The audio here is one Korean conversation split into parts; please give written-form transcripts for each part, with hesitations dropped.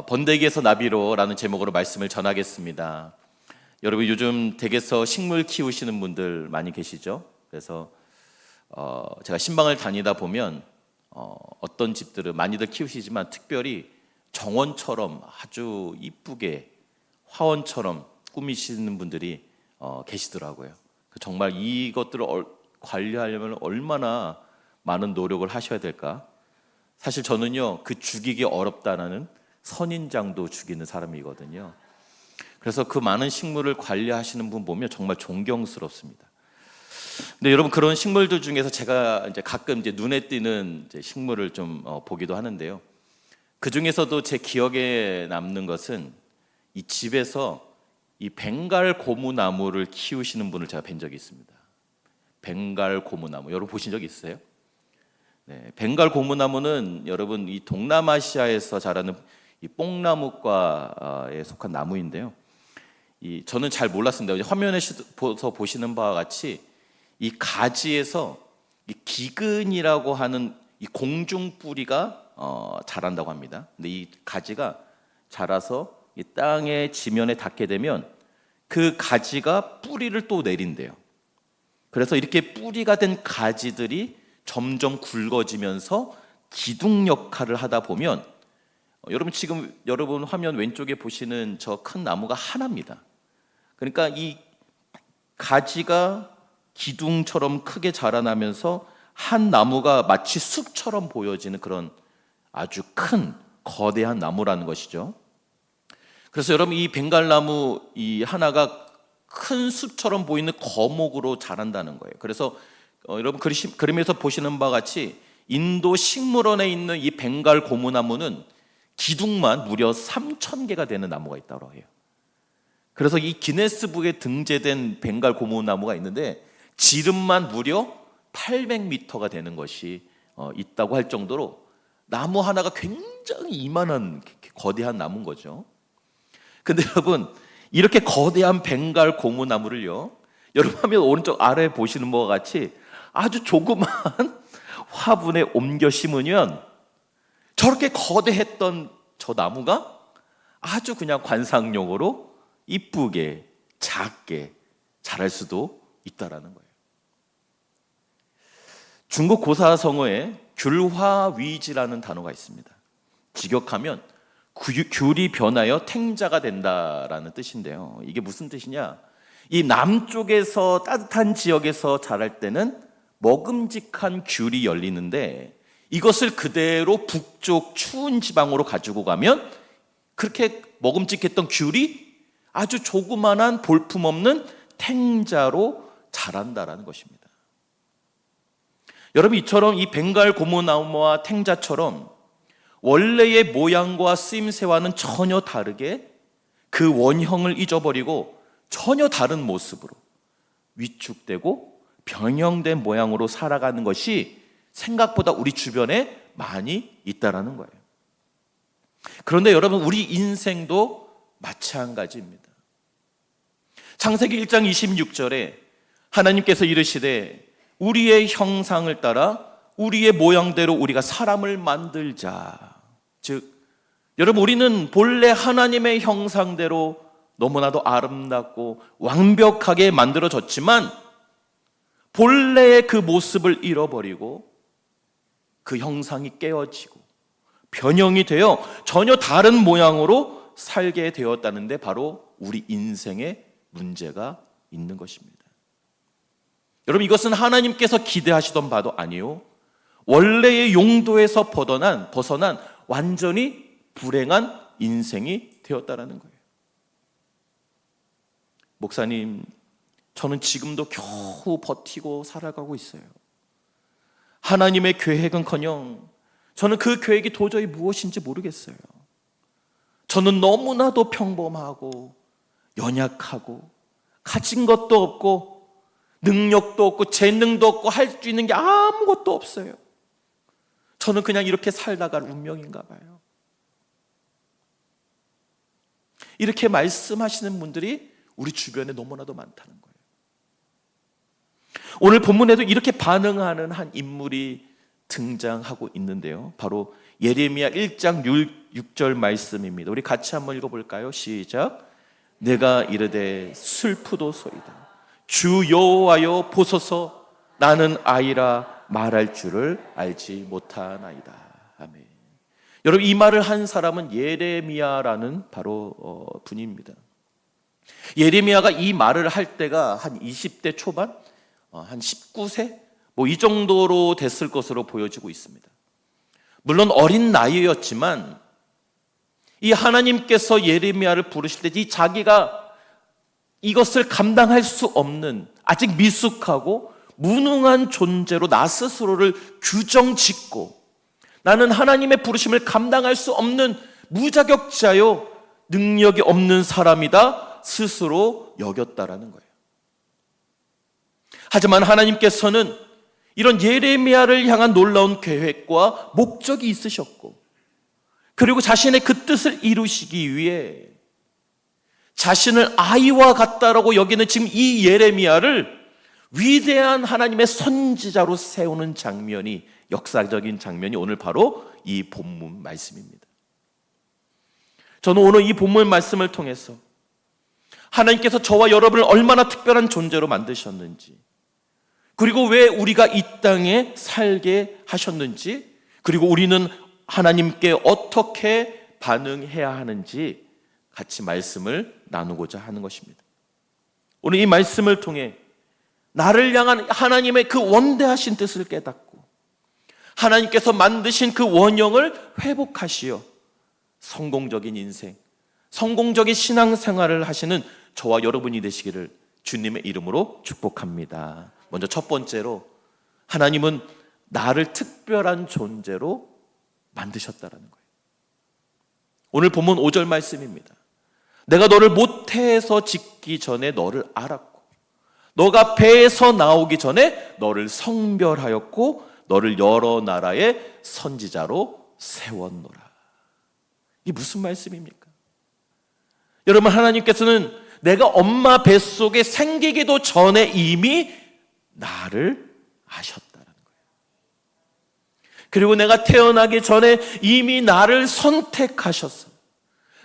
번데기에서 나비로라는 제목으로 말씀을 전하겠습니다. 여러분 요즘 댁에서 식물 키우시는 분들 많이 계시죠? 그래서 제가 신방을 다니다 보면 어떤 집들은 많이들 키우시지만 특별히 정원처럼 아주 이쁘게 화원처럼 꾸미시는 분들이 계시더라고요. 정말 이것들을 관리하려면 얼마나 많은 노력을 하셔야 될까? 사실 저는요, 그 죽이기 어렵다는 선인장도 죽이는 사람이거든요. 그래서 그 많은 식물을 관리하시는 분 보면 정말 존경스럽습니다. 근데 여러분, 그런 식물들 중에서 제가 이제 가끔 눈에 띄는 식물을 좀 보기도 하는데요. 그 중에서도 제 기억에 남는 것은 이 집에서 이 벵갈 고무나무를 키우시는 분을 제가 뵌 적이 있습니다. 벵갈 고무나무, 여러분 보신 적 있으세요? 네, 벵갈 고무나무는 여러분 이 동남아시아에서 자라는 이 뽕나무과에 속한 나무인데요. 저는 잘 몰랐습니다. 화면에서 보시는 바와 같이 이 가지에서 이 기근이라고 하는 이 공중 뿌리가 자란다고 합니다. 근데 이 가지가 자라서 이 땅의 지면에 닿게 되면 그 가지가 뿌리를 또 내린대요. 그래서 이렇게 뿌리가 된 가지들이 점점 굵어지면서 기둥 역할을 하다 보면 여러분 화면 왼쪽에 보시는 저 큰 나무가 하나입니다. 그러니까 이 가지가 기둥처럼 크게 자라나면서 한 나무가 마치 숲처럼 보여지는 그런 아주 큰 거대한 나무라는 것이죠. 그래서 여러분 이 벵갈나무 이 하나가 큰 숲처럼 보이는 거목으로 자란다는 거예요. 그래서 여러분 그림에서 보시는 바와 같이 인도 식물원에 있는 이 벵갈 고무나무는 기둥만 무려 3,000개가 되는 나무가 있다고 해요. 그래서 이 기네스북에 등재된 벵갈 고무나무가 있는데 지름만 무려 800m가 되는 것이 있다고 할 정도로 나무 하나가 굉장히 이만한 거대한 나무인 거죠. 근데 여러분 이렇게 거대한 벵갈 고무나무를요, 여러분 화면 오른쪽 아래 보시는 바와 같이 아주 조그만 화분에 옮겨 심으면 저렇게 거대했던 저 나무가 아주 그냥 관상용으로 이쁘게 작게 자랄 수도 있다라는 거예요. 중국 고사성어에 귤화위지라는 단어가 있습니다. 직역하면 귤이 변하여 탱자가 된다라는 뜻인데요. 이게 무슨 뜻이냐? 이 남쪽에서 따뜻한 지역에서 자랄 때는 먹음직한 귤이 열리는데 이것을 그대로 북쪽 추운 지방으로 가지고 가면 그렇게 먹음직했던 귤이 아주 조그만한 볼품없는 탱자로 자란다라는 것입니다. 여러분 이처럼 이 벵갈 고무나무와 탱자처럼 원래의 모양과 쓰임새와는 전혀 다르게 그 원형을 잊어버리고 전혀 다른 모습으로 위축되고 변형된 모양으로 살아가는 것이 생각보다 우리 주변에 많이 있다라는 거예요. 그런데 여러분 우리 인생도 마찬가지입니다. 창세기 1장 26절에 하나님께서 이르시되 우리의 형상을 따라 우리의 모양대로 우리가 사람을 만들자. 즉 여러분 우리는 본래 하나님의 형상대로 너무나도 아름답고 완벽하게 만들어졌지만 본래의 그 모습을 잃어버리고 그 형상이 깨어지고 변형이 되어 전혀 다른 모양으로 살게 되었다는데 바로 우리 인생에 문제가 있는 것입니다. 여러분 이것은 하나님께서 기대하시던 바도 아니요 원래의 용도에서 벗어난 완전히 불행한 인생이 되었다라는 거예요. 목사님, 저는 지금도 겨우 버티고 살아가고 있어요. 하나님의 계획은커녕 저는 그 계획이 도저히 무엇인지 모르겠어요. 저는 너무나도 평범하고 연약하고 가진 것도 없고 능력도 없고 재능도 없고 할 수 있는 게 아무것도 없어요. 저는 그냥 이렇게 살다갈 운명인가 봐요. 이렇게 말씀하시는 분들이 우리 주변에 너무나도 많다는 거예요. 오늘 본문에도 이렇게 반응하는 한 인물이 등장하고 있는데요. 바로 예레미야 1장 6절 말씀입니다. 우리 같이 한번 읽어볼까요? 시작. 내가 이르되 슬프도소이다. 주 여호와여 보소서, 나는 아이라 말할 줄을 알지 못하나이다. 아멘. 여러분, 이 말을 한 사람은 예레미야라는 바로 분입니다. 예레미야가 이 말을 할 때가 한 20대 초반, 한 19세 이 정도로 됐을 것으로 보여지고 있습니다. 물론 어린 나이였지만 이 하나님께서 예레미야를 부르실 때 이 자기가 이것을 감당할 수 없는 아직 미숙하고 무능한 존재로 나 스스로를 규정짓고 나는 하나님의 부르심을 감당할 수 없는 무자격자요, 능력이 없는 사람이다 스스로 여겼다라는 거예요. 하지만 하나님께서는 이런 예레미야를 향한 놀라운 계획과 목적이 있으셨고, 그리고 자신의 그 뜻을 이루시기 위해 자신을 아이와 같다라고 여기는 지금 이 예레미야를 위대한 하나님의 선지자로 세우는 장면이, 역사적인 장면이 오늘 바로 이 본문 말씀입니다. 저는 오늘 이 본문 말씀을 통해서 하나님께서 저와 여러분을 얼마나 특별한 존재로 만드셨는지, 그리고 왜 우리가 이 땅에 살게 하셨는지, 그리고 우리는 하나님께 어떻게 반응해야 하는지 같이 말씀을 나누고자 하는 것입니다. 오늘 이 말씀을 통해 나를 향한 하나님의 그 원대하신 뜻을 깨닫고 하나님께서 만드신 그 원형을 회복하시어 성공적인 인생, 성공적인 신앙생활을 하시는 저와 여러분이 되시기를 주님의 이름으로 축복합니다. 먼저 첫 번째로, 하나님은 나를 특별한 존재로 만드셨다라는 거예요. 오늘 본문 5절 말씀입니다. 내가 너를 모태에서 짓기 전에 너를 알았고 너가 배에서 나오기 전에 너를 성별하였고 너를 여러 나라의 선지자로 세웠노라. 이게 무슨 말씀입니까? 여러분, 하나님께서는 내가 엄마 뱃속에 생기기도 전에 이미 나를 아셨다는 거예요. 그리고 내가 태어나기 전에 이미 나를 선택하셨어.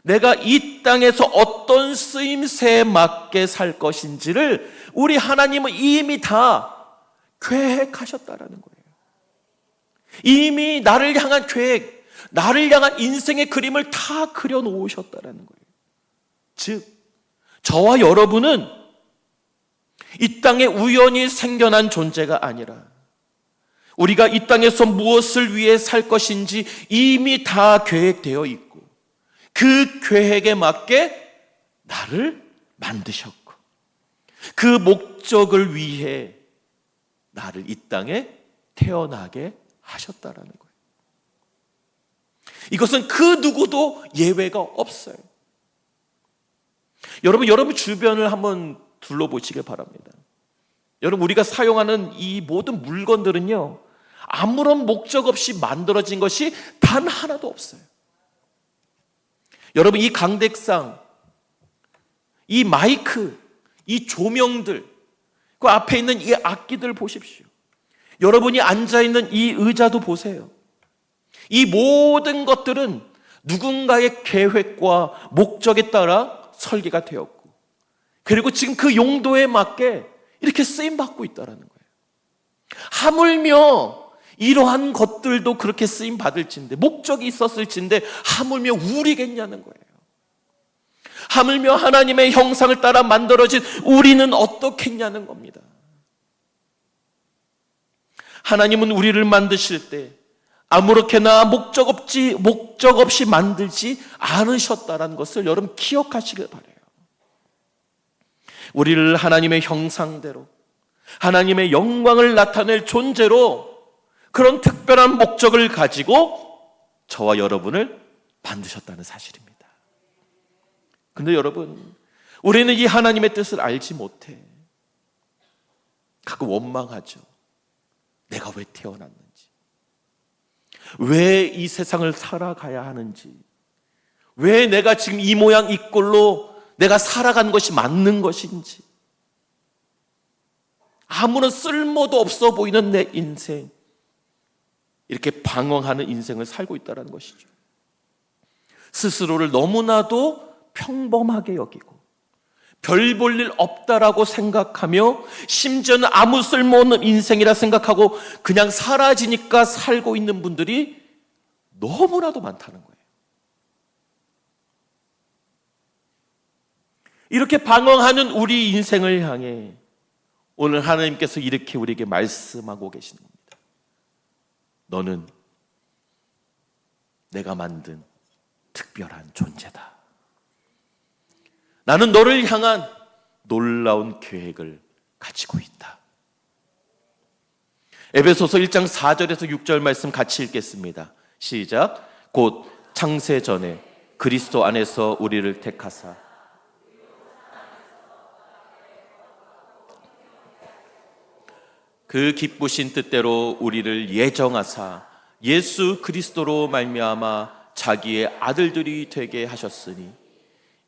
내가 이 땅에서 어떤 쓰임새에 맞게 살 것인지를 우리 하나님은 이미 다 계획하셨다라는 거예요. 이미 나를 향한 계획, 나를 향한 인생의 그림을 다 그려놓으셨다라는 거예요. 즉, 저와 여러분은 이 땅에 우연히 생겨난 존재가 아니라 우리가 이 땅에서 무엇을 위해 살 것인지 이미 다 계획되어 있고 그 계획에 맞게 나를 만드셨고 그 목적을 위해 나를 이 땅에 태어나게 하셨다라는 거예요. 이것은 그 누구도 예외가 없어요. 여러분 주변을 한번 둘러보시길 바랍니다. 여러분, 우리가 사용하는 이 모든 물건들은요, 아무런 목적 없이 만들어진 것이 단 하나도 없어요. 여러분, 이 강대상, 이 마이크, 이 조명들, 그 앞에 있는 이 악기들 보십시오. 여러분이 앉아있는 이 의자도 보세요. 이 모든 것들은 누군가의 계획과 목적에 따라 설계가 되었고, 그리고 지금 그 용도에 맞게 이렇게 쓰임받고 있다는 거예요. 하물며 이러한 것들도 그렇게 쓰임받을진데, 목적이 있었을진데 하물며 우리겠냐는 거예요. 하물며 하나님의 형상을 따라 만들어진 우리는 어떻겠냐는 겁니다. 하나님은 우리를 만드실 때 아무렇게나 목적 없이 만들지 않으셨다는 것을 여러분 기억하시길 바라요. 우리를 하나님의 형상대로 하나님의 영광을 나타낼 존재로 그런 특별한 목적을 가지고 저와 여러분을 만드셨다는 사실입니다. 근데 여러분, 우리는 이 하나님의 뜻을 알지 못해 가끔 원망하죠. 내가 왜 태어났는지, 왜 이 세상을 살아가야 하는지, 왜 내가 지금 이 모양 이 꼴로 내가 살아간 것이 맞는 것인지, 아무런 쓸모도 없어 보이는 내 인생, 이렇게 방황하는 인생을 살고 있다는 것이죠. 스스로를 너무나도 평범하게 여기고 별 볼 일 없다라고 생각하며 심지어는 아무 쓸모없는 인생이라 생각하고 그냥 사라지니까 살고 있는 분들이 너무나도 많다는 거예요. 이렇게 방황하는 우리 인생을 향해 오늘 하나님께서 이렇게 우리에게 말씀하고 계시는 겁니다. 너는 내가 만든 특별한 존재다. 나는 너를 향한 놀라운 계획을 가지고 있다. 에베소서 1장 4절에서 6절 말씀 같이 읽겠습니다. 시작. 곧 창세 전에 그리스도 안에서 우리를 택하사 그 기쁘신 뜻대로 우리를 예정하사 예수 그리스도로 말미암아 자기의 아들들이 되게 하셨으니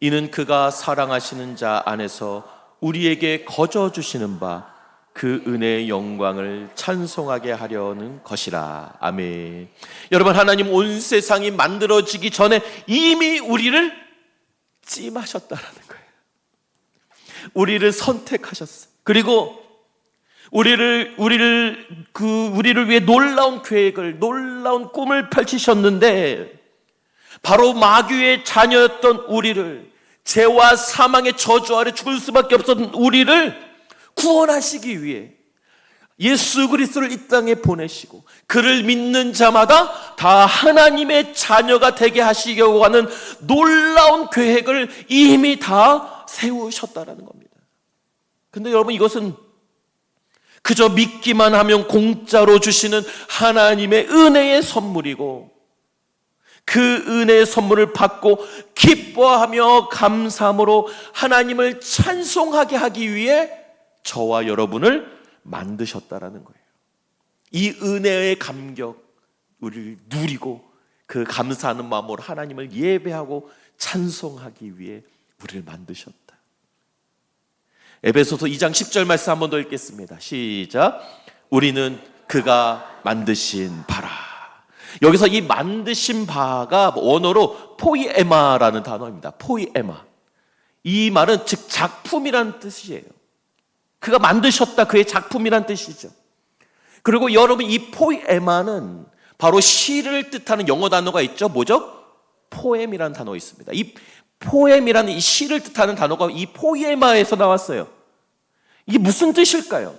이는 그가 사랑하시는 자 안에서 우리에게 거저 주시는 바 그 은혜의 영광을 찬송하게 하려는 것이라. 아멘. 여러분, 하나님 온 세상이 만들어지기 전에 이미 우리를 찜하셨다라는 거예요. 우리를 선택하셨어요. 그리고 우리를 위해 놀라운 계획을, 놀라운 꿈을 펼치셨는데 바로 마귀의 자녀였던 우리를, 죄와 사망의 저주 아래 죽을 수밖에 없었던 우리를 구원하시기 위해 예수 그리스도를 이 땅에 보내시고 그를 믿는 자마다 다 하나님의 자녀가 되게 하시려고 하는 놀라운 계획을 이미 다 세우셨다는 겁니다. 근데 여러분, 이것은 그저 믿기만 하면 공짜로 주시는 하나님의 은혜의 선물이고 그 은혜의 선물을 받고 기뻐하며 감사함으로 하나님을 찬송하게 하기 위해 저와 여러분을 만드셨다라는 거예요. 이 은혜의 감격 우리를 누리고 그 감사하는 마음으로 하나님을 예배하고 찬송하기 위해 우리를 만드셨다. 에베소서 2장 10절 말씀 한 번 더 읽겠습니다. 시작. 우리는 그가 만드신 바라. 여기서 이 만드신 바가 원어로 포이에마라는 단어입니다. 포이에마. 이 말은 즉 작품이라는 뜻이에요. 그가 만드셨다, 그의 작품이란 뜻이죠. 그리고 여러분, 이 포에마는 바로 시를 뜻하는 영어 단어가 있죠. 뭐죠? 포엠이라는 단어가 있습니다. 이 포엠이라는 이 시를 뜻하는 단어가 이 포에마에서 나왔어요. 이게 무슨 뜻일까요?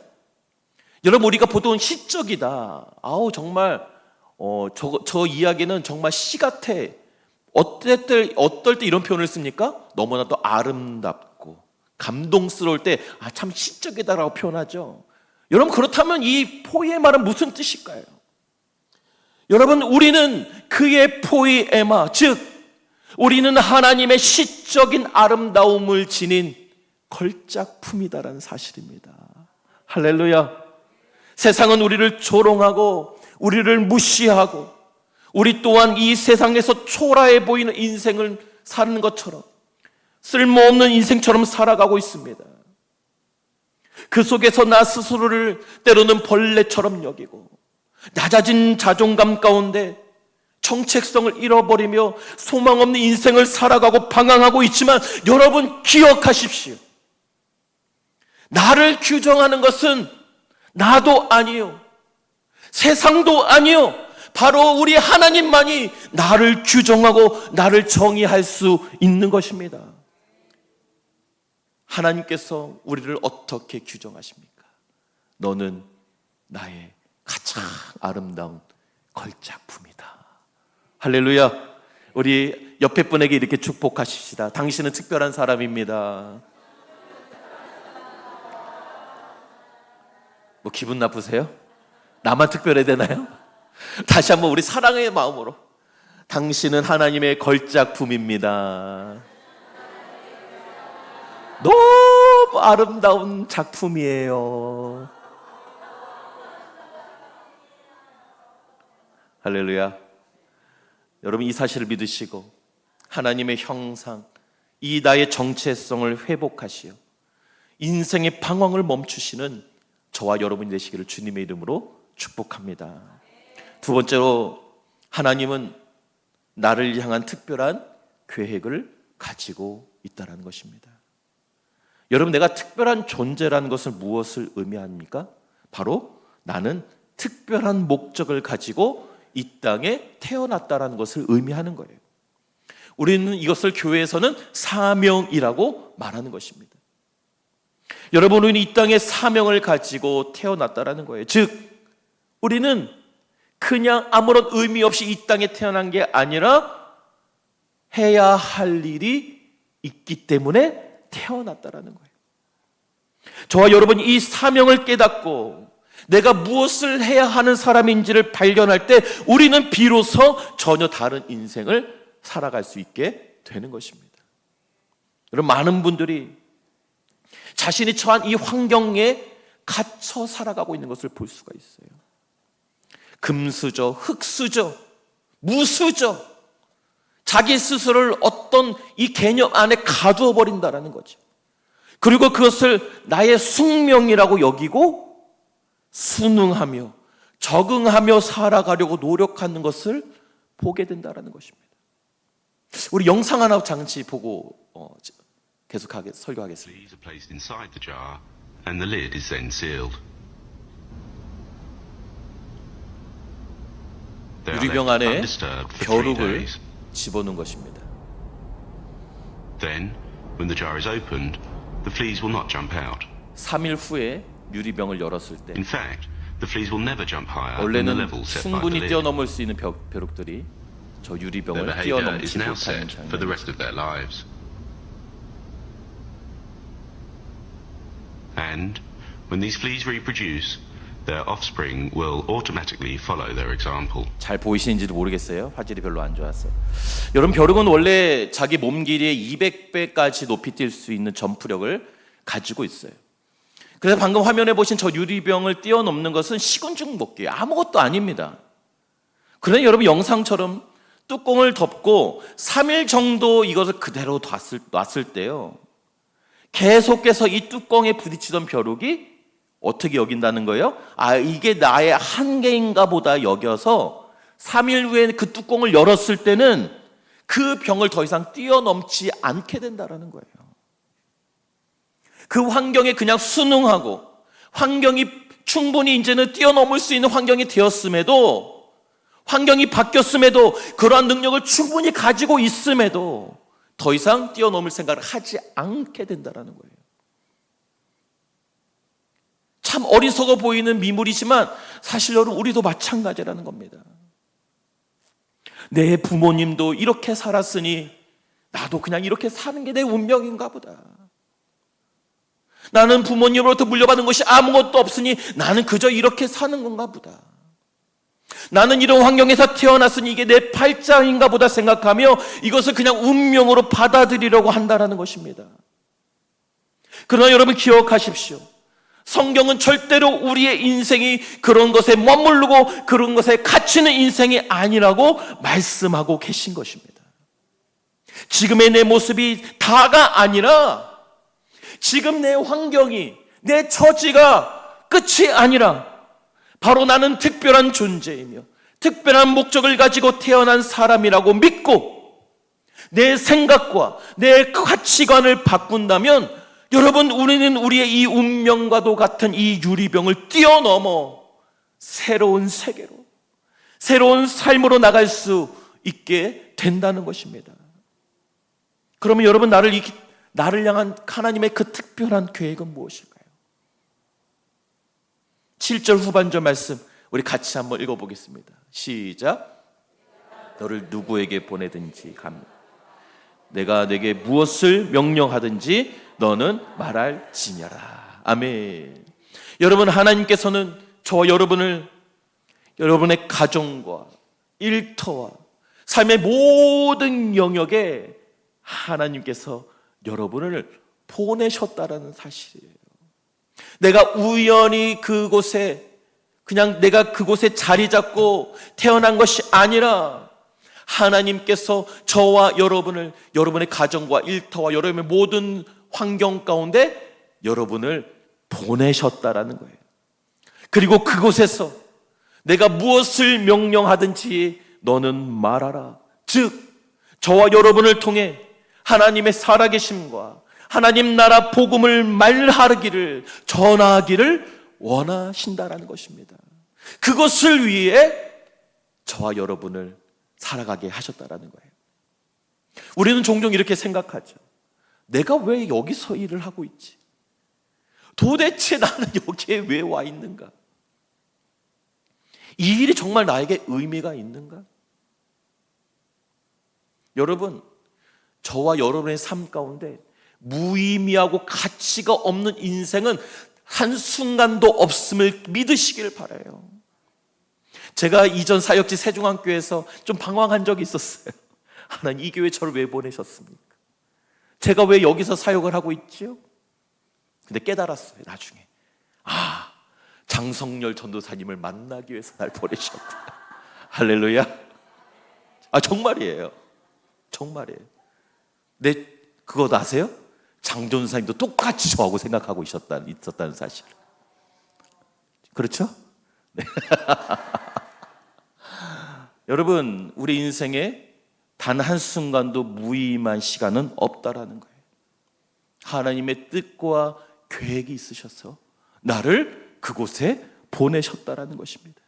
여러분, 우리가 보통 시적이다. 아우, 정말 저 이야기는 정말 시 같아. 어떨 때 이런 표현을 씁니까? 너무나도 아름답고 감동스러울 때 참 시적이다라고 표현하죠. 여러분, 그렇다면 이 포에마는 무슨 뜻일까요? 여러분, 우리는 그의 포에마, 즉 우리는 하나님의 시적인 아름다움을 지닌 걸작품이다라는 사실입니다. 할렐루야. 세상은 우리를 조롱하고 우리를 무시하고 우리 또한 이 세상에서 초라해 보이는 인생을 사는 것처럼 쓸모없는 인생처럼 살아가고 있습니다. 그 속에서 나 스스로를 때로는 벌레처럼 여기고 낮아진 자존감 가운데 정체성을 잃어버리며 소망 없는 인생을 살아가고 방황하고 있지만 여러분, 기억하십시오. 나를 규정하는 것은 나도 아니요, 세상도 아니요, 바로 우리 하나님만이 나를 규정하고 나를 정의할 수 있는 것입니다. 하나님께서 우리를 어떻게 규정하십니까? 너는 나의 가장 아름다운 걸작품이다. 할렐루야. 우리 옆에 분에게 이렇게 축복하십시다. 당신은 특별한 사람입니다. 뭐 기분 나쁘세요? 나만 특별해야 되나요? 다시 한번 우리 사랑의 마음으로, 당신은 하나님의 걸작품입니다. 너무 아름다운 작품이에요. 할렐루야. 여러분, 이 사실을 믿으시고 하나님의 형상, 이 나의 정체성을 회복하시어 인생의 방황을 멈추시는 저와 여러분이 되시기를 주님의 이름으로 축복합니다. 두 번째로 하나님은 나를 향한 특별한 계획을 가지고 있다는 것입니다. 여러분, 내가 특별한 존재라는 것은 무엇을 의미합니까? 바로 나는 특별한 목적을 가지고 이 땅에 태어났다는 것을 의미하는 거예요. 우리는 이것을 교회에서는 사명이라고 말하는 것입니다. 여러분은 이 땅에 사명을 가지고 태어났다는 거예요. 즉, 우리는 그냥 아무런 의미 없이 이 땅에 태어난 게 아니라 해야 할 일이 있기 때문에 태어났다는 거예요. 저와 여러분이 이 사명을 깨닫고 내가 무엇을 해야 하는 사람인지를 발견할 때 우리는 비로소 전혀 다른 인생을 살아갈 수 있게 되는 것입니다. 여러분, 많은 분들이 자신이 처한 이 환경에 갇혀 살아가고 있는 것을 볼 수가 있어요. 금수저, 흙수저, 무수저, 자기 스스로를 어떤 이 개념 안에 가두어 버린다는 거죠. 그리고 그것을 나의 숙명이라고 여기고 순응하며 적응하며 살아가려고 노력하는 것을 보게 된다는 것입니다. 우리 영상 하나 잠시 보고 계속하게 설교하겠습니다. Leaves are placed inside the jar and the lid is then sealed. They are 유리병 left 안에 undisturbed for 3 벼룩을 days. 집어넣은 것입니다. Then, when the jar is opened, the fleas will not jump out. 3일 후에 유리병을 열었을 때 In fact, the fleas will never jump higher than the 원래는 level set by the 충분히 lid. 뛰어넘을 수 있는 벼룩들이 저 Their 유리병을 behavior is 뛰어넘지 now 못하는 set for the rest 장면이죠. of their lives. And when these fleas reproduce, their offspring will automatically follow their example. 잘 보이시는지도 모르겠어요. 화질이 별로 안 좋아서. 여러분, 벼룩은 원래 자기 몸 길이의 200배까지 높이 뛸 수 있는 점프력을 가지고 있어요. 그래서 방금 화면에 보신 저 유리병을 뛰어넘는 것은 시군중 먹기, 아무것도 아닙니다. 그런데 여러분, 영상처럼 뚜껑을 덮고 3일 정도 이것을 그대로 놨을 때요, 계속해서 이 뚜껑에 부딪히던 벼룩이 어떻게 여긴다는 거예요? 아, 이게 나의 한계인가 보다 여겨서 3일 후에 그 뚜껑을 열었을 때는 그 병을 더 이상 뛰어넘지 않게 된다는 거예요. 그 환경에 그냥 순응하고 환경이 충분히 이제는 뛰어넘을 수 있는 환경이 되었음에도, 환경이 바뀌었음에도, 그러한 능력을 충분히 가지고 있음에도 더 이상 뛰어넘을 생각을 하지 않게 된다는 거예요. 참 어리석어 보이는 미물이지만 사실 여러분, 우리도 마찬가지라는 겁니다. 내 부모님도 이렇게 살았으니 나도 그냥 이렇게 사는 게 내 운명인가 보다. 나는 부모님으로부터 물려받은 것이 아무것도 없으니 나는 그저 이렇게 사는 건가 보다. 나는 이런 환경에서 태어났으니 이게 내 팔자인가 보다 생각하며 이것을 그냥 운명으로 받아들이려고 한다는 것입니다. 그러나 여러분, 기억하십시오. 성경은 절대로 우리의 인생이 그런 것에 머무르고 그런 것에 갇히는 인생이 아니라고 말씀하고 계신 것입니다. 지금의 내 모습이 다가 아니라, 지금 내 환경이, 내 처지가 끝이 아니라 바로 나는 특별한 존재이며 특별한 목적을 가지고 태어난 사람이라고 믿고 내 생각과 내 가치관을 바꾼다면, 여러분, 우리는 우리의 이 운명과도 같은 이 유리병을 뛰어넘어 새로운 세계로, 새로운 삶으로 나갈 수 있게 된다는 것입니다. 그러면 여러분, 나를 향한 하나님의 그 특별한 계획은 무엇일까요? 7절 후반절 말씀 우리 같이 한번 읽어보겠습니다. 시작. 너를 누구에게 보내든지 갑니다. 내가 내게 무엇을 명령하든지 너는 말할지니라. 아멘. 여러분, 하나님께서는 저와 여러분을, 여러분의 가정과 일터와 삶의 모든 영역에 하나님께서 여러분을 보내셨다라는 사실이에요. 내가 우연히 그곳에, 그냥 내가 그곳에 자리 잡고 태어난 것이 아니라 하나님께서 저와 여러분을, 여러분의 가정과 일터와 여러분의 모든 환경 가운데 여러분을 보내셨다라는 거예요. 그리고 그곳에서 내가 무엇을 명령하든지 너는 말하라. 즉 저와 여러분을 통해 하나님의 살아계심과 하나님 나라 복음을 말하기를, 전하기를 원하신다라는 것입니다. 그것을 위해 저와 여러분을 살아가게 하셨다라는 거예요. 우리는 종종 이렇게 생각하죠. 내가 왜 여기서 일을 하고 있지? 도대체 나는 여기에 왜 와 있는가? 이 일이 정말 나에게 의미가 있는가? 여러분, 저와 여러분의 삶 가운데 무의미하고 가치가 없는 인생은 한순간도 없음을 믿으시길 바라요. 제가 이전 사역지 세종학교에서 좀 방황한 적이 있었어요. 하나님, 이 교회 저를 왜 보내셨습니까? 제가 왜 여기서 사역을 하고 있지요? 근데 깨달았어요, 나중에. 장성열 전도사님을 만나기 위해서 날 보내셨구나. 할렐루야. 정말이에요. 정말이에요. 그거 아세요? 장 전도사님도 똑같이 저하고 생각하고 있었다는 사실. 그렇죠? 네. 여러분, 우리 인생에 단 한순간도 무의미한 시간은 없다라는 거예요. 하나님의 뜻과 계획이 있으셔서 나를 그곳에 보내셨다라는 것입니다.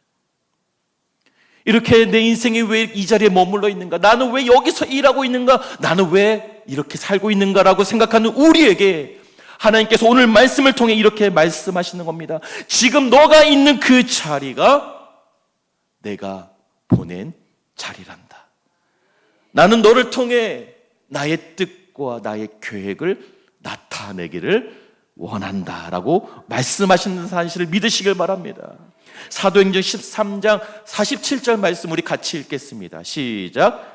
이렇게 내 인생이 왜 이 자리에 머물러 있는가? 나는 왜 여기서 일하고 있는가? 나는 왜 이렇게 살고 있는가라고 생각하는 우리에게 하나님께서 오늘 말씀을 통해 이렇게 말씀하시는 겁니다. 지금 너가 있는 그 자리가 내가 보낸 자리란다. 나는 너를 통해 나의 뜻과 나의 계획을 나타내기를 원한다라고 말씀하시는 사실을 믿으시길 바랍니다. 사도행전 13장 47절 말씀 우리 같이 읽겠습니다. 시작.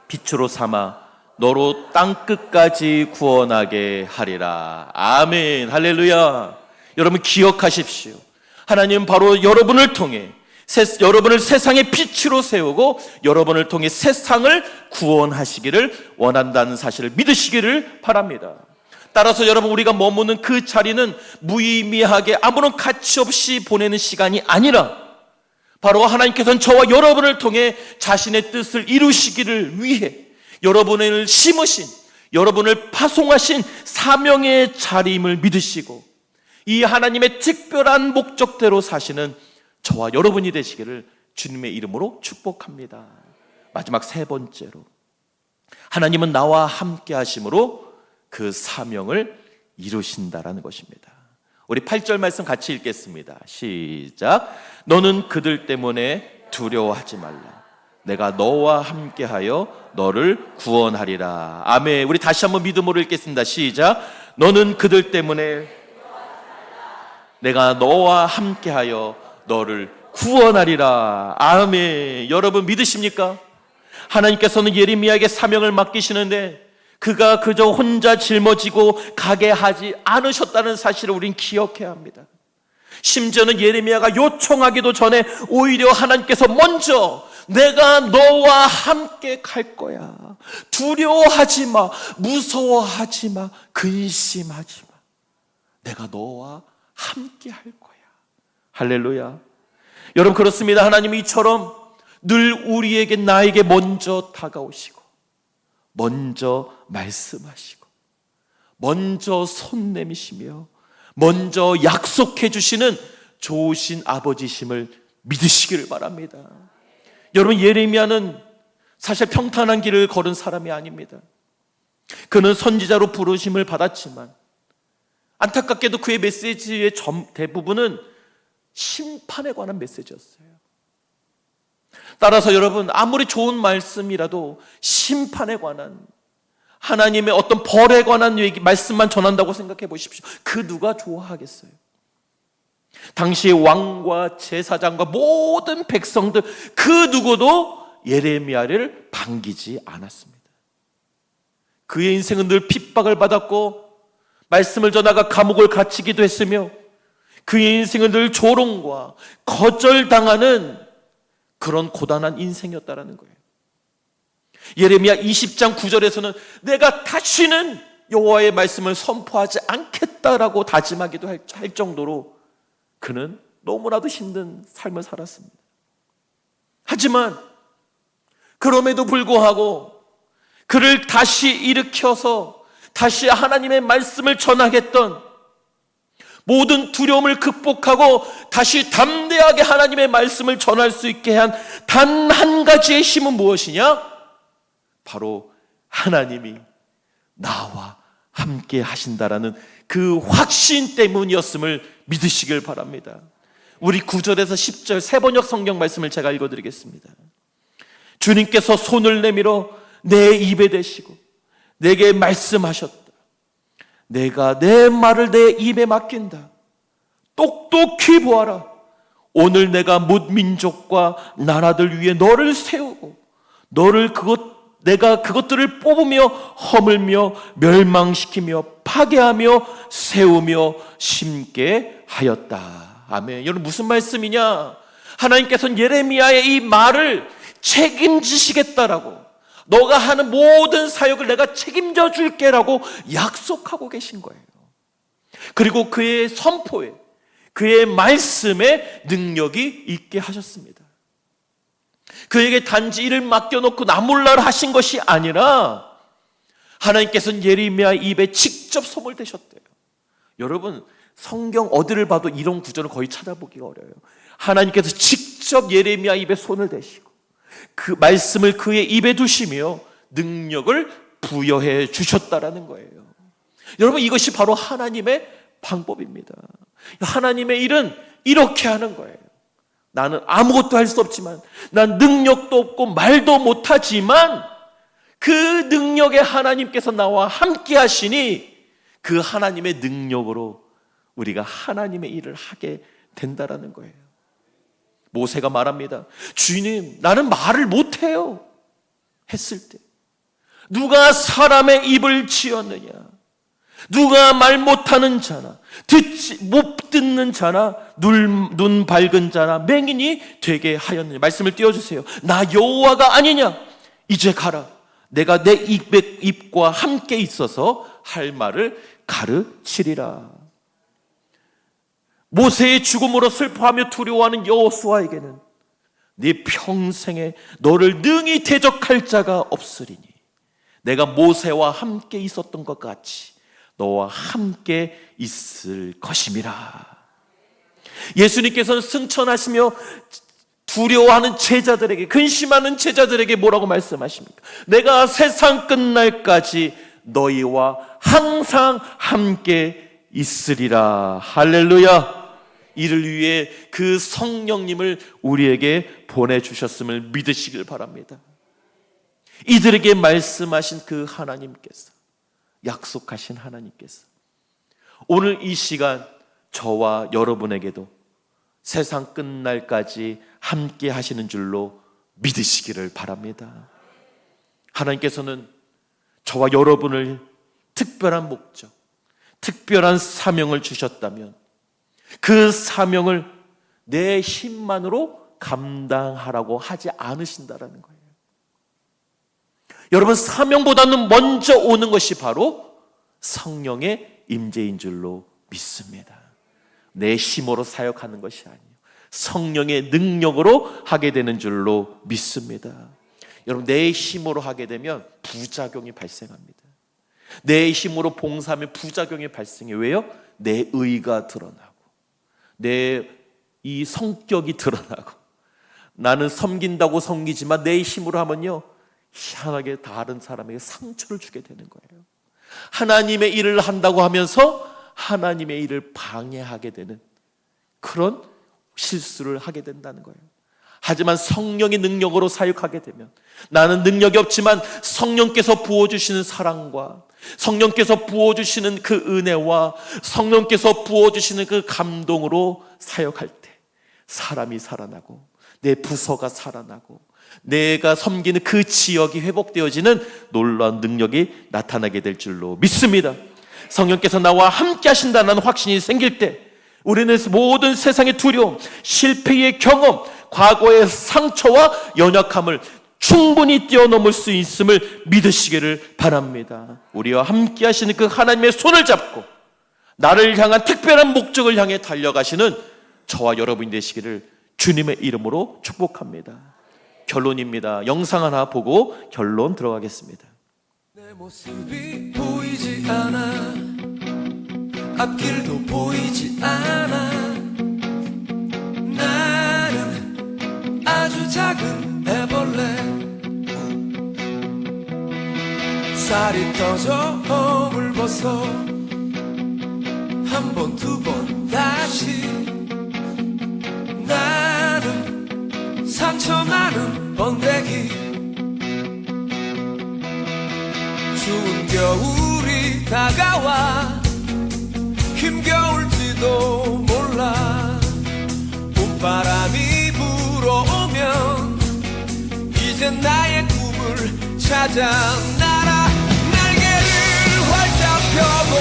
빛으로 삼아 너로 땅끝까지 구원하게 하리라. 아멘. 할렐루야. 여러분 기억하십시오. 하나님 바로 여러분을 통해 여러분을 세상의 빛으로 세우고 여러분을 통해 세상을 구원하시기를 원한다는 사실을 믿으시기를 바랍니다. 따라서 여러분, 우리가 머무는 그 자리는 무의미하게 아무런 가치 없이 보내는 시간이 아니라 바로 하나님께서는 저와 여러분을 통해 자신의 뜻을 이루시기를 위해 여러분을 심으신, 여러분을 파송하신 사명의 자리임을 믿으시고 이 하나님의 특별한 목적대로 사시는 저와 여러분이 되시기를 주님의 이름으로 축복합니다. 마지막 세 번째로, 하나님은 나와 함께 하심으로 그 사명을 이루신다라는 것입니다. 우리 8절 말씀 같이 읽겠습니다. 시작. 너는 그들 때문에 두려워하지 말라. 내가 너와 함께하여 너를 구원하리라. 아멘. 우리 다시 한번 믿음으로 읽겠습니다. 시작. 너는 그들 때문에 내가 너와 함께하여 너를 구원하리라. 아멘. 여러분 믿으십니까? 하나님께서는 예레미야에게 사명을 맡기시는데 그가 그저 혼자 짊어지고 가게 하지 않으셨다는 사실을 우린 기억해야 합니다. 심지어는 예레미야가 요청하기도 전에 오히려 하나님께서 먼저 내가 너와 함께 갈 거야. 두려워하지 마. 무서워하지 마. 근심하지 마. 내가 너와 함께 할 거야. 할렐루야. 여러분 그렇습니다. 하나님이 이처럼 늘 우리에게 나에게 먼저 다가오시고 먼저 말씀하시고 먼저 손 내미시며 먼저 약속해 주시는 좋으신 아버지심을 믿으시기를 바랍니다. 여러분 예레미야는 사실 평탄한 길을 걸은 사람이 아닙니다. 그는 선지자로 부르심을 받았지만 안타깝게도 그의 메시지의 대부분은 심판에 관한 메시지였어요. 따라서 여러분 아무리 좋은 말씀이라도 심판에 관한 하나님의 어떤 벌에 관한 말씀만 전한다고 생각해 보십시오. 그 누가 좋아하겠어요? 당시의 왕과 제사장과 모든 백성들 그 누구도 예레미야를 반기지 않았습니다. 그의 인생은 늘 핍박을 받았고 말씀을 전하가 감옥을 갇히기도 했으며 그의 인생은 늘 조롱과 거절당하는 그런 고단한 인생이었다라는 거예요. 예레미야 20장 9절에서는 내가 다시는 여호와의 말씀을 선포하지 않겠다라고 다짐하기도 할 정도로 그는 너무나도 힘든 삶을 살았습니다. 하지만 그럼에도 불구하고 그를 다시 일으켜서 다시 하나님의 말씀을 전하겠던, 모든 두려움을 극복하고 다시 담대하게 하나님의 말씀을 전할 수 있게 한 단 한 가지의 힘은 무엇이냐? 바로 하나님이 나와 함께 하신다라는 그 확신 때문이었음을 믿으시길 바랍니다. 우리 9절에서 10절 세번역 성경 말씀을 제가 읽어드리겠습니다. 주님께서 손을 내밀어 내 입에 대시고 내게 말씀하셨다. 내가 내 말을 내 입에 맡긴다. 똑똑히 보아라. 오늘 내가 뭇 민족과 나라들 위에 너를 세우고 내가 그것들을 뽑으며 허물며 멸망시키며 파괴하며 세우며 심게 하였다. 아멘. 여러분, 무슨 말씀이냐? 하나님께서는 예레미야의 이 말을 책임지시겠다라고, 너가 하는 모든 사역을 내가 책임져 줄게라고 약속하고 계신 거예요. 그리고 그의 선포에, 그의 말씀에 능력이 있게 하셨습니다. 그에게 단지 이를 맡겨놓고 나 몰라라 하신 것이 아니라 하나님께서는 예레미야 입에 직접 손을 대셨대요. 여러분, 성경 어디를 봐도 이런 구절을 거의 찾아보기가 어려워요. 하나님께서 직접 예레미야 입에 손을 대시고 그 말씀을 그의 입에 두시며 능력을 부여해 주셨다라는 거예요. 여러분, 이것이 바로 하나님의 방법입니다. 하나님의 일은 이렇게 하는 거예요. 나는 아무것도 할 수 없지만, 난 능력도 없고 말도 못하지만 그 능력에 하나님께서 나와 함께 하시니 그 하나님의 능력으로 우리가 하나님의 일을 하게 된다라는 거예요. 모세가 말합니다. 주님, 나는 말을 못해요 했을 때, 누가 사람의 입을 지었느냐? 누가 말 못하는 자나 못 듣는 자나 눈 밝은 자나 맹인이 되게 하였느냐? 말씀을 띄워주세요. 나 여호와가 아니냐? 이제 가라. 내가 내 입과 함께 있어서 할 말을 가르치리라. 모세의 죽음으로 슬퍼하며 두려워하는 여호수아에게는 네 평생에 너를 능히 대적할 자가 없으리니 내가 모세와 함께 있었던 것 같이 너와 함께 있을 것임이라. 예수님께서는 승천하시며 두려워하는 제자들에게, 근심하는 제자들에게 뭐라고 말씀하십니까? 내가 세상 끝날까지 너희와 항상 함께 있으리라. 할렐루야. 이를 위해 그 성령님을 우리에게 보내주셨음을 믿으시길 바랍니다. 이들에게 말씀하신 그 하나님께서, 약속하신 하나님께서 오늘 이 시간 저와 여러분에게도 세상 끝날까지 함께 하시는 줄로 믿으시기를 바랍니다. 하나님께서는 저와 여러분을 특별한 목적, 특별한 사명을 주셨다면 그 사명을 내 힘만으로 감당하라고 하지 않으신다라는 거예요. 여러분, 사명보다는 먼저 오는 것이 바로 성령의 임재인 줄로 믿습니다. 내 힘으로 사역하는 것이 아니에요. 성령의 능력으로 하게 되는 줄로 믿습니다. 여러분, 내 힘으로 하게 되면 부작용이 발생합니다. 내 힘으로 봉사하면 부작용이 발생해요. 왜요? 내 의가 드러나고 내 이 성격이 드러나고, 나는 섬긴다고 섬기지만 내 힘으로 하면요, 희한하게 다른 사람에게 상처를 주게 되는 거예요. 하나님의 일을 한다고 하면서 하나님의 일을 방해하게 되는 그런 실수를 하게 된다는 거예요. 하지만 성령의 능력으로 사역하게 되면, 나는 능력이 없지만 성령께서 부어주시는 사랑과 성령께서 부어주시는 그 은혜와 성령께서 부어주시는 그 감동으로 사역할 때 사람이 살아나고 내 부서가 살아나고 내가 섬기는 그 지역이 회복되어지는 놀라운 능력이 나타나게 될 줄로 믿습니다. 성령께서 나와 함께 하신다는 확신이 생길 때 우리는 모든 세상의 두려움, 실패의 경험, 과거의 상처와 연약함을 충분히 뛰어넘을 수 있음을 믿으시기를 바랍니다. 우리와 함께 하시는 그 하나님의 손을 잡고 나를 향한 특별한 목적을 향해 달려가시는 저와 여러분이 되시기를 주님의 이름으로 축복합니다. 결론입니다. 영상 하나 보고 결론 들어가겠습니다. 내 모습이 보이지 않아, 앞길도 보이지 않아. 나는 아주 작은 애벌레, 살이 터져 허물 벗어 한 번 두 번 다시. 나는 상처 많은 번데기, 추운 겨울이 다가와 힘겨울지도 몰라. 봄바람이 불어오면 이젠 나의 꿈을 찾아 날아. 날개를 활짝 펴고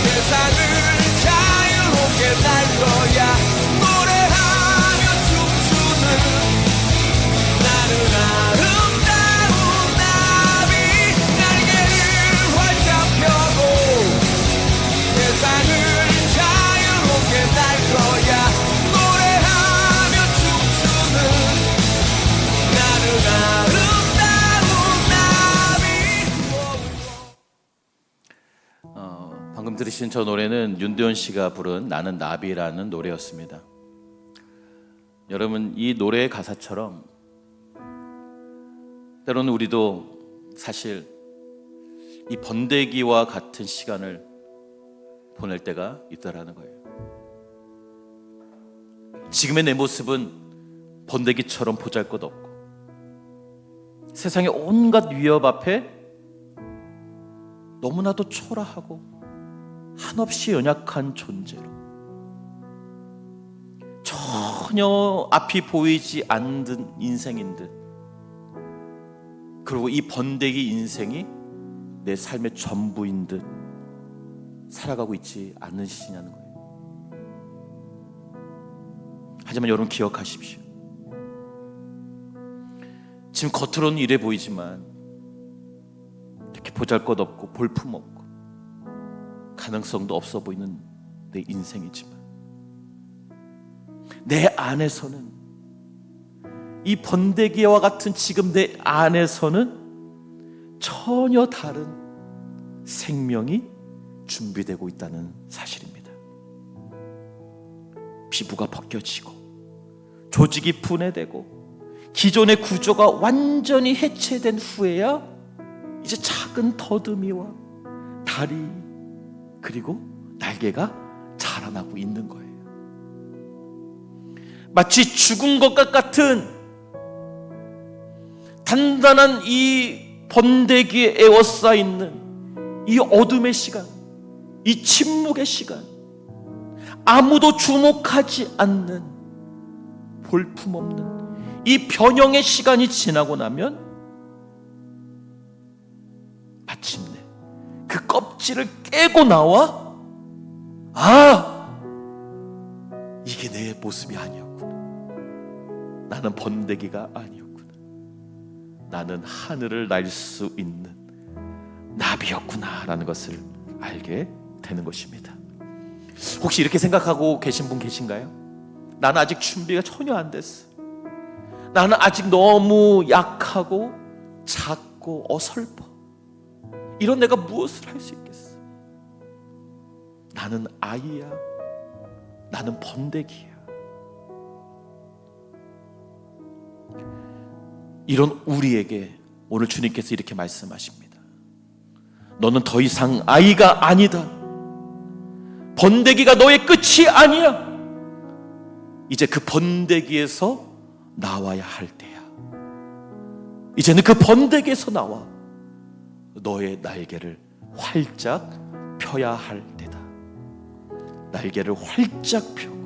세상을 자유롭게 날 거야. 노래하며 춤추는 나는 아름다운 나비. 날개를 활짝 펴고 세상을 자유롭게 날 거야. 노래하며 춤추는 나는 아름다운 나비. 방금 들으신 저 노래는 윤도현 씨가 부른 나는 나비라는 노래였습니다. 여러분, 이 노래의 가사처럼 때로는 우리도 사실 이 번데기와 같은 시간을 보낼 때가 있다라는 거예요. 지금의 내 모습은 번데기처럼 보잘것없고 세상의 온갖 위협 앞에 너무나도 초라하고 한없이 연약한 존재로 전혀 앞이 보이지 않는 인생인 듯, 그리고 이 번데기 인생이 내 삶의 전부인 듯 살아가고 있지 않으시냐는 거예요. 하지만 여러분 기억하십시오. 지금 겉으로는 이래 보이지만 이렇게 보잘것없고 볼품없고 가능성도 없어 보이는 내 인생이지만 내 안에서는, 이 번데기와 같은 지금 내 안에서는 전혀 다른 생명이 준비되고 있다는 사실입니다. 피부가 벗겨지고 조직이 분해되고 기존의 구조가 완전히 해체된 후에야 이제 작은 더듬이와 다리 그리고 날개가 자라나고 있는 거예요. 마치 죽은 것과 같은 단단한 이 번데기에 에워싸있는 이 어둠의 시간, 이 침묵의 시간, 아무도 주목하지 않는 볼품없는 이 변형의 시간이 지나고 나면 마침내 그 껍질을 깨고 나와, 아, 이게 내 모습이 아니었구나. 나는 번데기가 아니었구나. 나는 하늘을 날 수 있는 나비였구나 라는 것을 알게 되는 것입니다. 혹시 이렇게 생각하고 계신 분 계신가요? 나는 아직 준비가 전혀 안 됐어. 나는 아직 너무 약하고 작고 어설퍼. 이런 내가 무엇을 할 수 있겠어? 나는 아이야. 나는 번데기야. 이런 우리에게 오늘 주님께서 이렇게 말씀하십니다. 너는 더 이상 아이가 아니다. 번데기가 너의 끝이 아니야. 이제 그 번데기에서 나와야 할 때야. 이제는 그 번데기에서 나와 너의 날개를 활짝 펴야 할 때다. 날개를 활짝 펴고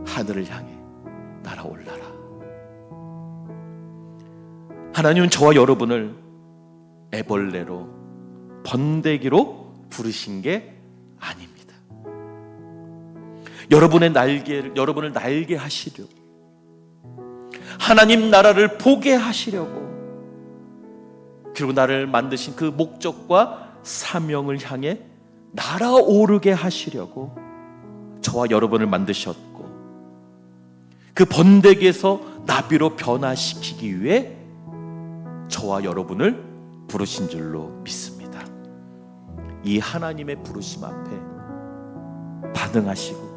하늘을 향해 날아올라라. 하나님은 저와 여러분을 애벌레로, 번데기로 부르신 게 아닙니다. 여러분을 날개 하시려 하나님 나라를 보게 하시려고, 그리고 나를 만드신 그 목적과 사명을 향해 날아오르게 하시려고 저와 여러분을 만드셨고, 그 번데기에서 나비로 변화시키기 위해 저와 여러분을 부르신 줄로 믿습니다. 이 하나님의 부르심 앞에 반응하시고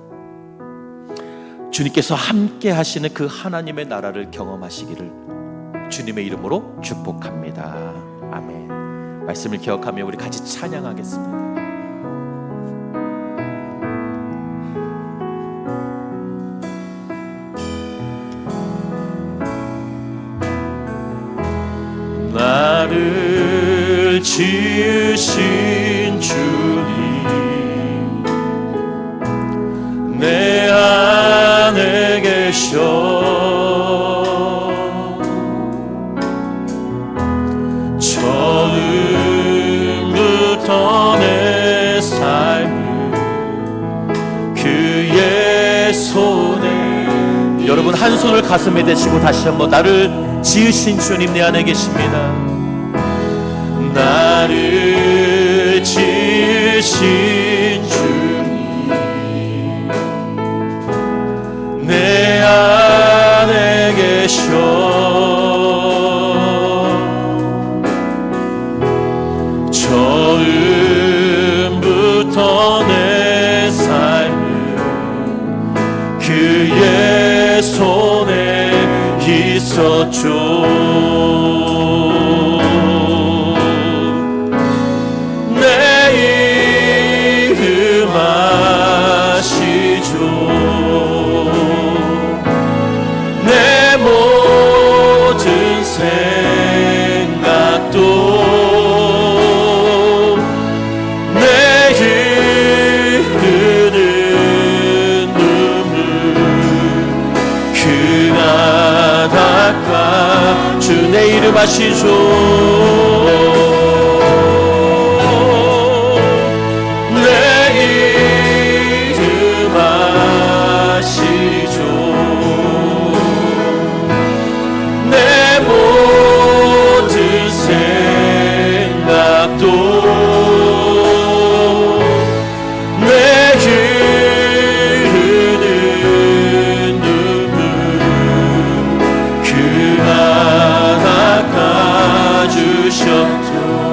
주님께서 함께 하시는 그 하나님의 나라를 경험하시기를 주님의 이름으로 축복합니다. 아멘. 말씀을 기억하며 우리 같이 찬양하겠습니다. 나를 지으신 주님, 내 안에 계셔 처음부터 내 삶을 그의 손에. 여러분 한 손을 가슴에 대시고 다시 한번, 나를 지으신 주님 내 안에 계십니다. 나를 지으신 주님, 내 안에 계셔 처음부터 내 삶을 그의 손에 있었죠. 내 이름 아시죠. 내 모든 생각도 내 흐르는 눈물 그가 닦아. 주 내 이름 아시죠.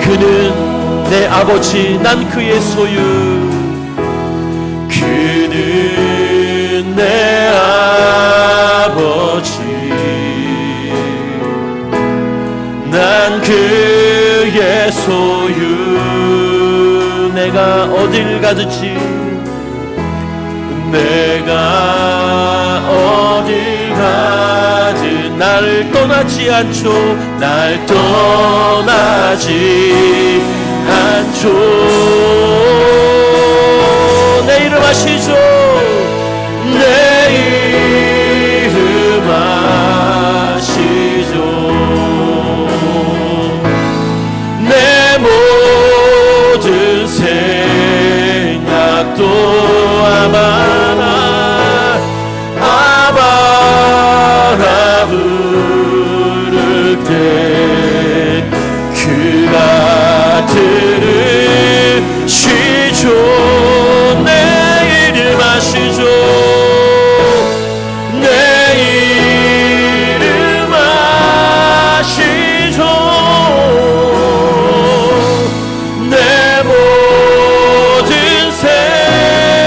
그는 내 아버지, 난 그의 소유. 그는 내 아버지, 난 그의 소유. 내가 어딜 가든지, 내가 어딜 가든 날 떠나지 않죠. 날 떠나지 않죠. 내 이름 아시죠. 내 이름 아시죠. 내 모든 생각도 아바라 부를 때 그가 들으시죠. 내 이름 아시죠. 내 이름 아시죠. 내 모든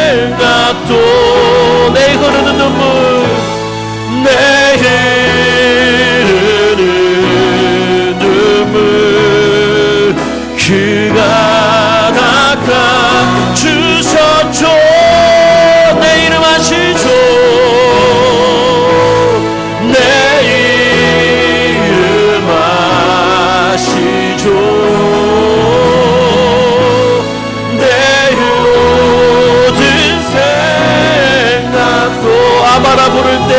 생각도 내 흐르는 눈물, 내 흐르는 눈물 그가 닦아 주셨죠. 내 이름 아시죠. 내 이름 아시죠. 내 모든 생각도 아바라 부를 때,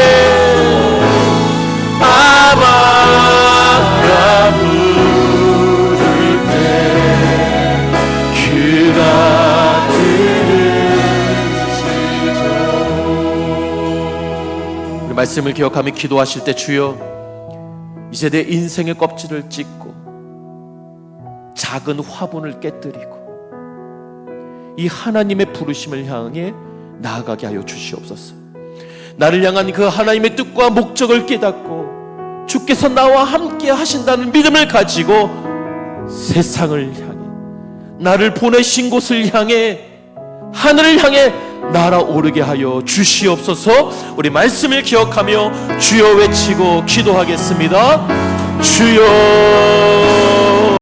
아바라 부를 때 그가 들으시죠. 우리 말씀을 기억하며 기도하실 때, 주여 이제 내 인생의 껍질을 찢고 작은 화분을 깨뜨리고 이 하나님의 부르심을 향해 나아가게 하여 주시옵소서. 나를 향한 그 하나님의 뜻과 목적을 깨닫고 주께서 나와 함께 하신다는 믿음을 가지고 세상을 향해, 나를 보내신 곳을 향해, 하늘을 향해 날아오르게 하여 주시옵소서. 우리 말씀을 기억하며 주여 외치고 기도하겠습니다. 주여